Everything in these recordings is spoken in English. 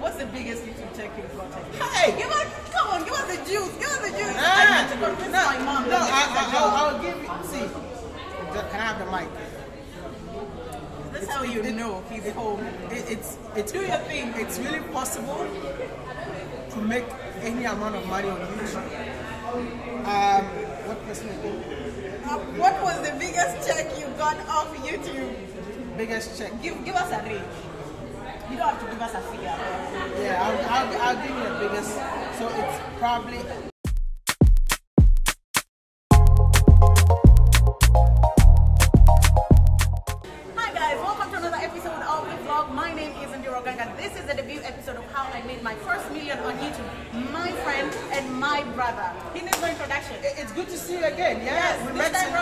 what's the biggest YouTube check you've gotten? Hey! Come on, give us the juice. Give us the juice. I need to convince my mom. No, I'll give you. See, can I have the mic? That's how you know he's home. It's do your thing. It's really possible to make any amount of money on YouTube. What question again? What was the biggest check you got off YouTube? Biggest check. Give us a range. You don't have to give us a figure. Yeah, I'll give you the biggest. So it's probably. Hi guys, welcome to another episode of the vlog. My name is Ganga. This is the debut episode of how I made my first million on YouTube. My friend and my brother. He needs no introduction. It's good to see you again. Yes, we met in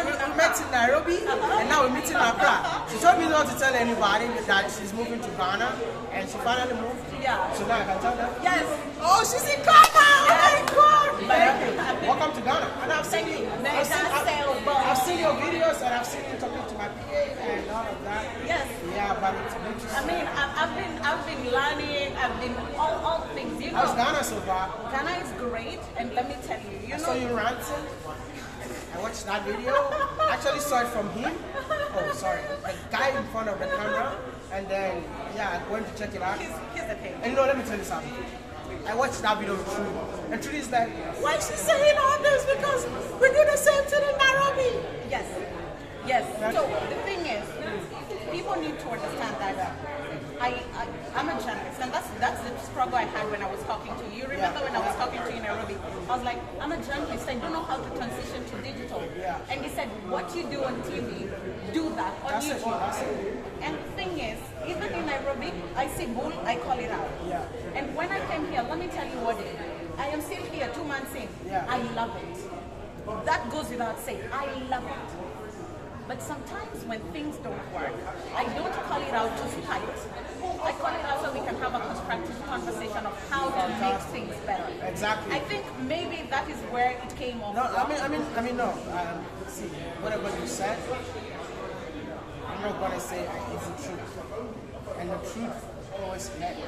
Nairobi, and now we're meeting in Accra. She told me not to tell anybody that she's moving to Ghana, and she finally moved. Yeah. So now I can tell them. Yes. Oh, she's in Ghana! Oh my God! Welcome to Ghana. And I've seen you. I've seen your videos, and I've seen you talking to my PA and all of that. Yes. Yeah, but it's good to see. I mean, I've been learning. I've been all things. You know. How's Ghana so far? Ghana is great, and let me tell you, I saw you ranting. I watched that video. I actually saw it from him. Oh, sorry. The guy in front of the camera. And then, yeah, I went to check it out. Here's the thing. And you know, let me tell you something. I watched that video with Trudy. And Trudy is like, why is she saying all this? Because we do the same thing in Nairobi. Yes. Yes. So the thing is, people need to understand that I'm a journalist, and that's the struggle I had when I was talking to you. You remember when I was talking to you in Nairobi? I was like, I'm a journalist. I don't know how to transition to digital. Yeah. And he said, what you do on TV, do that on YouTube. And the thing is, even in Nairobi, I see bull, I call it out. Yeah. And when I came here, let me tell you what, I am still here 2 months in. Yeah. I love it. That goes without saying. I love it. But sometimes when things don't work, I don't call it out to fight. I call it out so we can have a constructive conversation of how to make things better. Exactly. I think maybe that is where it came off. No, I mean, no. See, whatever you said, I'm not gonna say it's the truth, and the truth always hurts.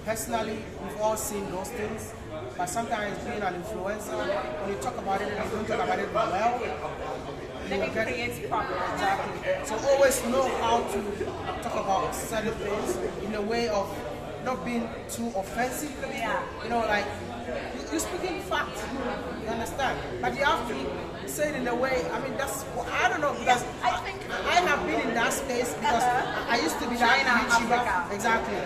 Personally, we've all seen those things, but sometimes being an influencer, when you talk about it and you don't talk about it well, then it creates problems. Exactly. So always know how to talk about certain things in a way of not being too offensive. Yeah. You know, like you're speaking facts. You understand? But you have to say it in a way. I mean, that's I don't know because I think I have been in that space because I used to be that YouTuber. Africa. Exactly.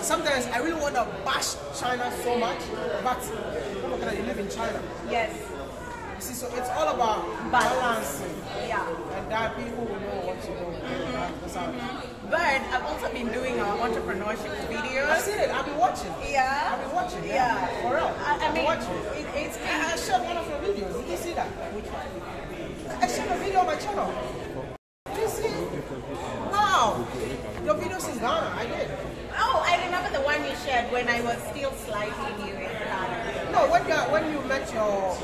Sometimes I really want to bash China so much, but oh my God, you live in China. Yes. See, so it's all about balancing. Yeah. And that people will know what you do. That's how But I've also been doing entrepreneurship videos. I've seen it. I've been watching. Yeah. I've been watching. Yeah. For real. I mean, watching. I shared one of your videos. Did you see that? Which one? I shared a video on my channel. Did you see it? Wow. Your videos in Ghana. I did. Oh, I remember the one you shared when I was still slightly new in Ghana. No, when you met your...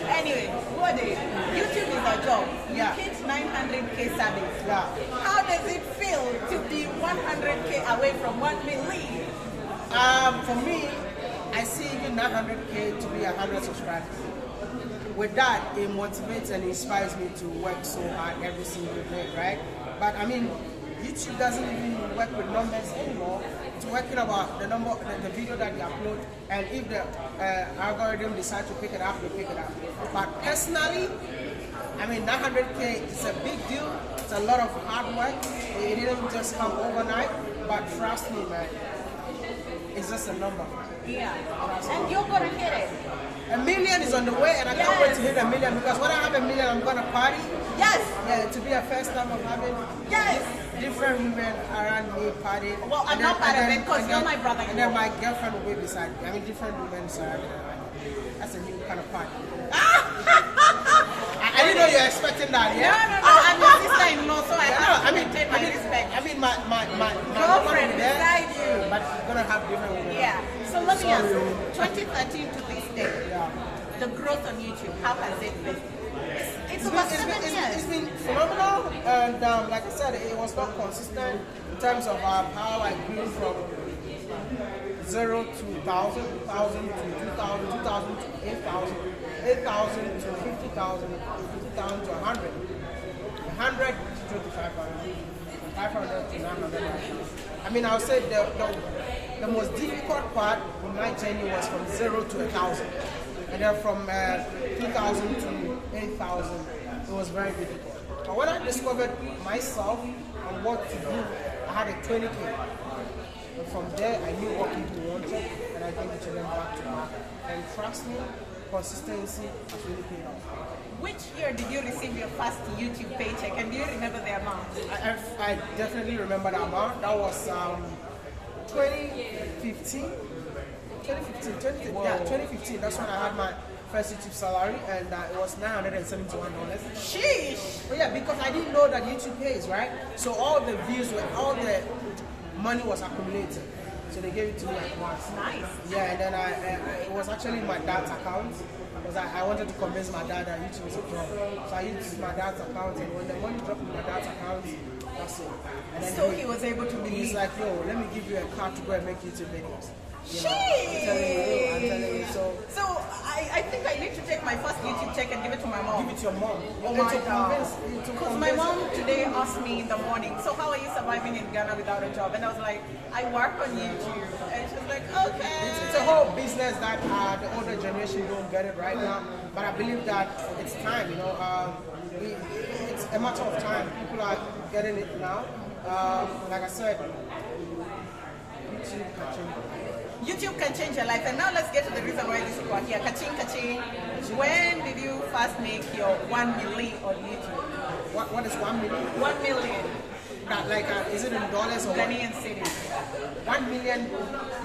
Anyway, Wode, YouTube is a job. You Yeah. hit 900K subs. Yeah. How does it feel to be 100K away from 1 million? For me, I see even 900K to be 100 subscribers. With that, it motivates and inspires me to work so hard every single day, right? But I mean, YouTube doesn't even work with numbers anymore. It's working about the number, the video that you upload, and if the algorithm decides to pick it up, they pick it up. But personally, I mean, 900K is a big deal. It's a lot of hard work. It didn't just come overnight, but trust me, man, it's just a number. Yeah. And you're gonna hit it. 1 million is on the way, and I can't wait to hit 1 million because when I have 1 million, I'm gonna party. Yes. Yeah, to be a first time of having different women around me partying. Well, I'm not part of it because you're my brother. And then my girlfriend will be beside me. I mean, different women surrounding me. That's a new kind of party. I didn't know you were expecting that, yeah? No. I'm your sister-in-law, so I have to maintain my respect. I mean, my girlfriend beside you. But you're gonna have different women. Yeah. So let me ask you, 2013 to this day, the growth on YouTube, how has it been? It's about 7 years. It's been phenomenal, and like I said, it was not consistent in terms of how I grew from 0 to 1,000, 1,000 to 2,000, 2,000 to 8,000, 8,000 to 50,000, 50,000 to 100, 100 to 2,500, 500 to 900. I mean, I would say the most difficult part of my journey was from 0 to 1,000. And then from 2,000 to 8,000, it was very difficult. But when I discovered myself and what to do, I had a 20K. And from there, I knew what people wanted, and I think it should went back to back. And trust me, consistency has really paid off. Which year did you receive your first YouTube paycheck, and do you remember the amount? I definitely remember the amount. That was 2015. 2015, that's when I had my first YouTube salary, and it was $971. Sheesh! But yeah, because I didn't know that YouTube pays, right? So all the views, all the money was accumulated. So they gave it to me at once. Nice. Yeah, and then it was actually my dad's account, because I wanted to convince my dad that YouTube was a job. So I used my dad's account, and when the money dropped in my dad's account, that's it. And then So he was able to believe. he's like, yo, let me give you a card to go and make YouTube videos. You know, Sheesh! I'm telling you. So I think I need to take my first YouTube check and give it to my mom. Give it to your mom. Oh my God. Because my mom today asked me in the morning, so how are you surviving in Ghana without a job? And I was like, I work on YouTube. And she's like, okay. It's a whole business that the older generation don't get it right now. But I believe that it's time, you know. It's a matter of time. People are getting it now. Like I said, YouTube can change. YouTube can change your life. And now let's get to the reason why these people are here. Kaching, kaching. When did you first make your 1 million on YouTube? What is 1 million? 1 million. Is it in dollars or what? Ghanaian cedis. 1 million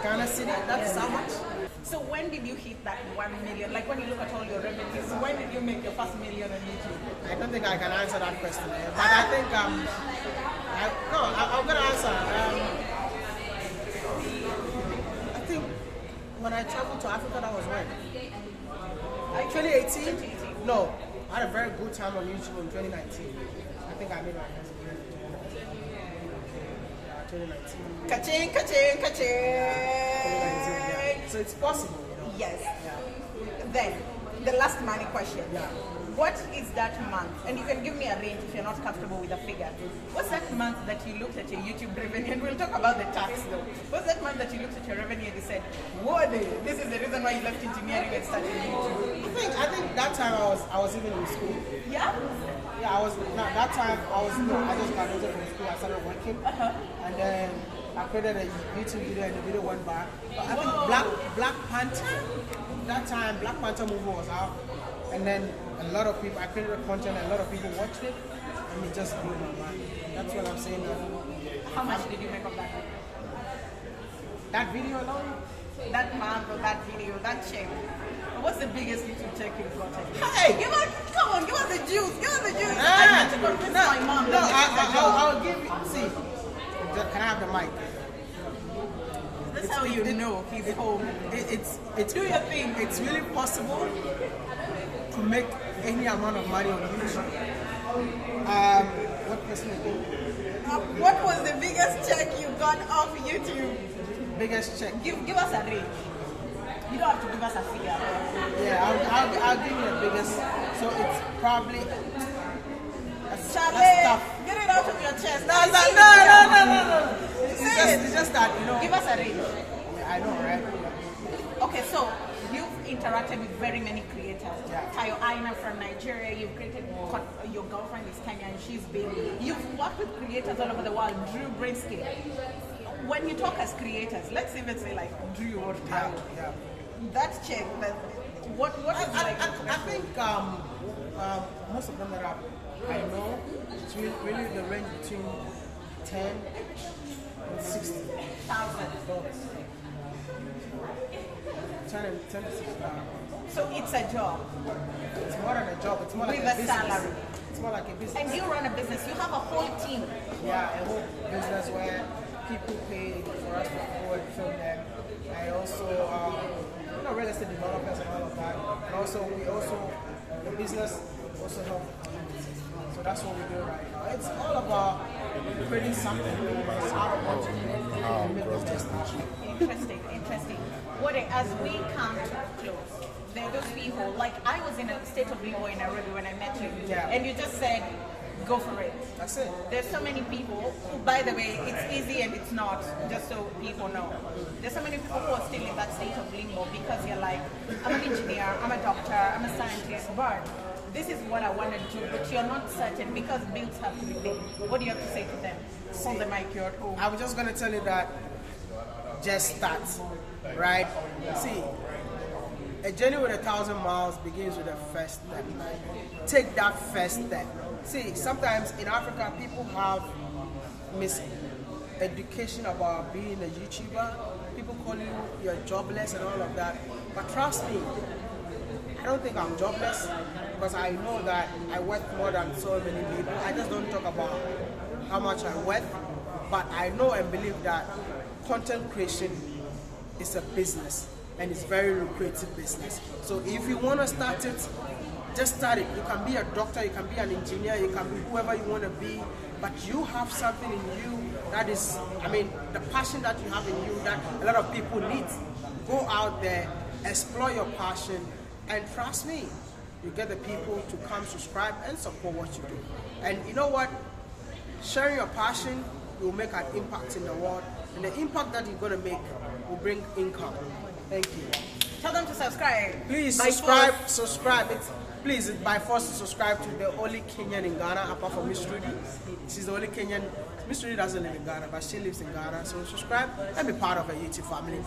Ghana city? That's how much? So when did you hit that 1 million? Like when you look at all your revenues, when did you make your first million on YouTube? I don't think I can answer that question. But I think I'm gonna answer. I think when I traveled to Africa, that was when? 2018? No, I had a very good time on YouTube in 2019. I think I made my first video in 2019. Kaching, kaching, kaching. 2019, yeah. So it's possible, you know. Yes. Yeah. Then, the last money question. Yeah. What is that month? And you can give me a range if you're not comfortable with a figure. What's that month that you looked at your YouTube revenue? And we'll talk about the tax though. What's that month that you looked at your revenue and you said, Wode, this is the reason why you left engineering and started YouTube? I think that time I was even in school. Yeah? Yeah, I just graduated from school. I started working, and then I created a YouTube video, and the video went back. But I think Black Panther. That time, Black Panther movie was out, and then a lot of people. I created a content, and a lot of people watched it, and it just blew my mind. That's what I'm saying now. How much did you make of that? That video alone. That month or that video, that check. What's the biggest YouTube check you've gotten? Hey! Give us the juice. Give us the juice. I need to convince my mom. No, I'll give you. See, can I have the mic? That's how you know he's home. It's Do your thing. It's really possible to make any amount of money on YouTube. What question again? What was the biggest check you got off YouTube? Biggest check. Give us a range. You don't have to give us a figure. Yeah, I'll give you the biggest. So it's probably. Charlie, tough. get it out of your chest. No. It's just that, you know. Give us a range. Yeah, I know, right? Okay, so you've interacted with very many creators. Yeah. Tayo Aina from Nigeria, you've created, your girlfriend is Kenya and she's big. You've worked with creators all over the world, Drew Brainscape. When you talk as creators, let's even say like Drew or Tayo. Yeah. That check, what is it like? I think most of them that I know, it's really the range between 10 and $60,000. 10 to 60,000. So it's a job. It's more than a job. It's more like With a a business. salary. It's more like a business. And you run a business. You have a whole team. Yeah, a whole business where people pay for us to go and film them. I also, real estate developers and all of that. And also, the business also help the community. So that's what we do right now. It's all about creating something new that's out of what you make it just Interesting. As we come to close, there are those people, like I was in a state of limbo in Nairobi when I met you, and you just said, go for it. That's it. There's so many people who, by the way, it's easy and it's not, just so people know. There's so many people who are still in that state of limbo because you're like, I'm an engineer, I'm a doctor, I'm a scientist, but this is what I want to do, but you're not certain because bills have to be paid. What do you have to say to them? Hold the mic, you're at home. I was just going to tell you that just start, right? See, a journey with 1,000 miles begins with the first step. Take that first step. See, sometimes in Africa, people have miseducation about being a YouTuber. People call you you're jobless and all of that. But trust me, I don't think I'm jobless because I know that I worth more than so many people. I just don't talk about how much I worth, but I know and believe that content creation is a business and it's very lucrative business. So if you want to start it, just start it. You can be a doctor, you can be an engineer, you can be whoever you want to be, but you have something in you that is, the passion that you have in you that a lot of people need. Go out there, explore your passion, and trust me, you get the people to come subscribe and support what you do. And you know what? Sharing your passion will make an impact in the world, and the impact that you're going to make will bring income. Thank you. Tell them to subscribe. Please subscribe. It's by force to subscribe to the only Kenyan in Ghana, apart from Miss Trudy. She's the only Kenyan. Miss Trudy doesn't live in Ghana, but she lives in Ghana. So subscribe and be part of a YouTube family.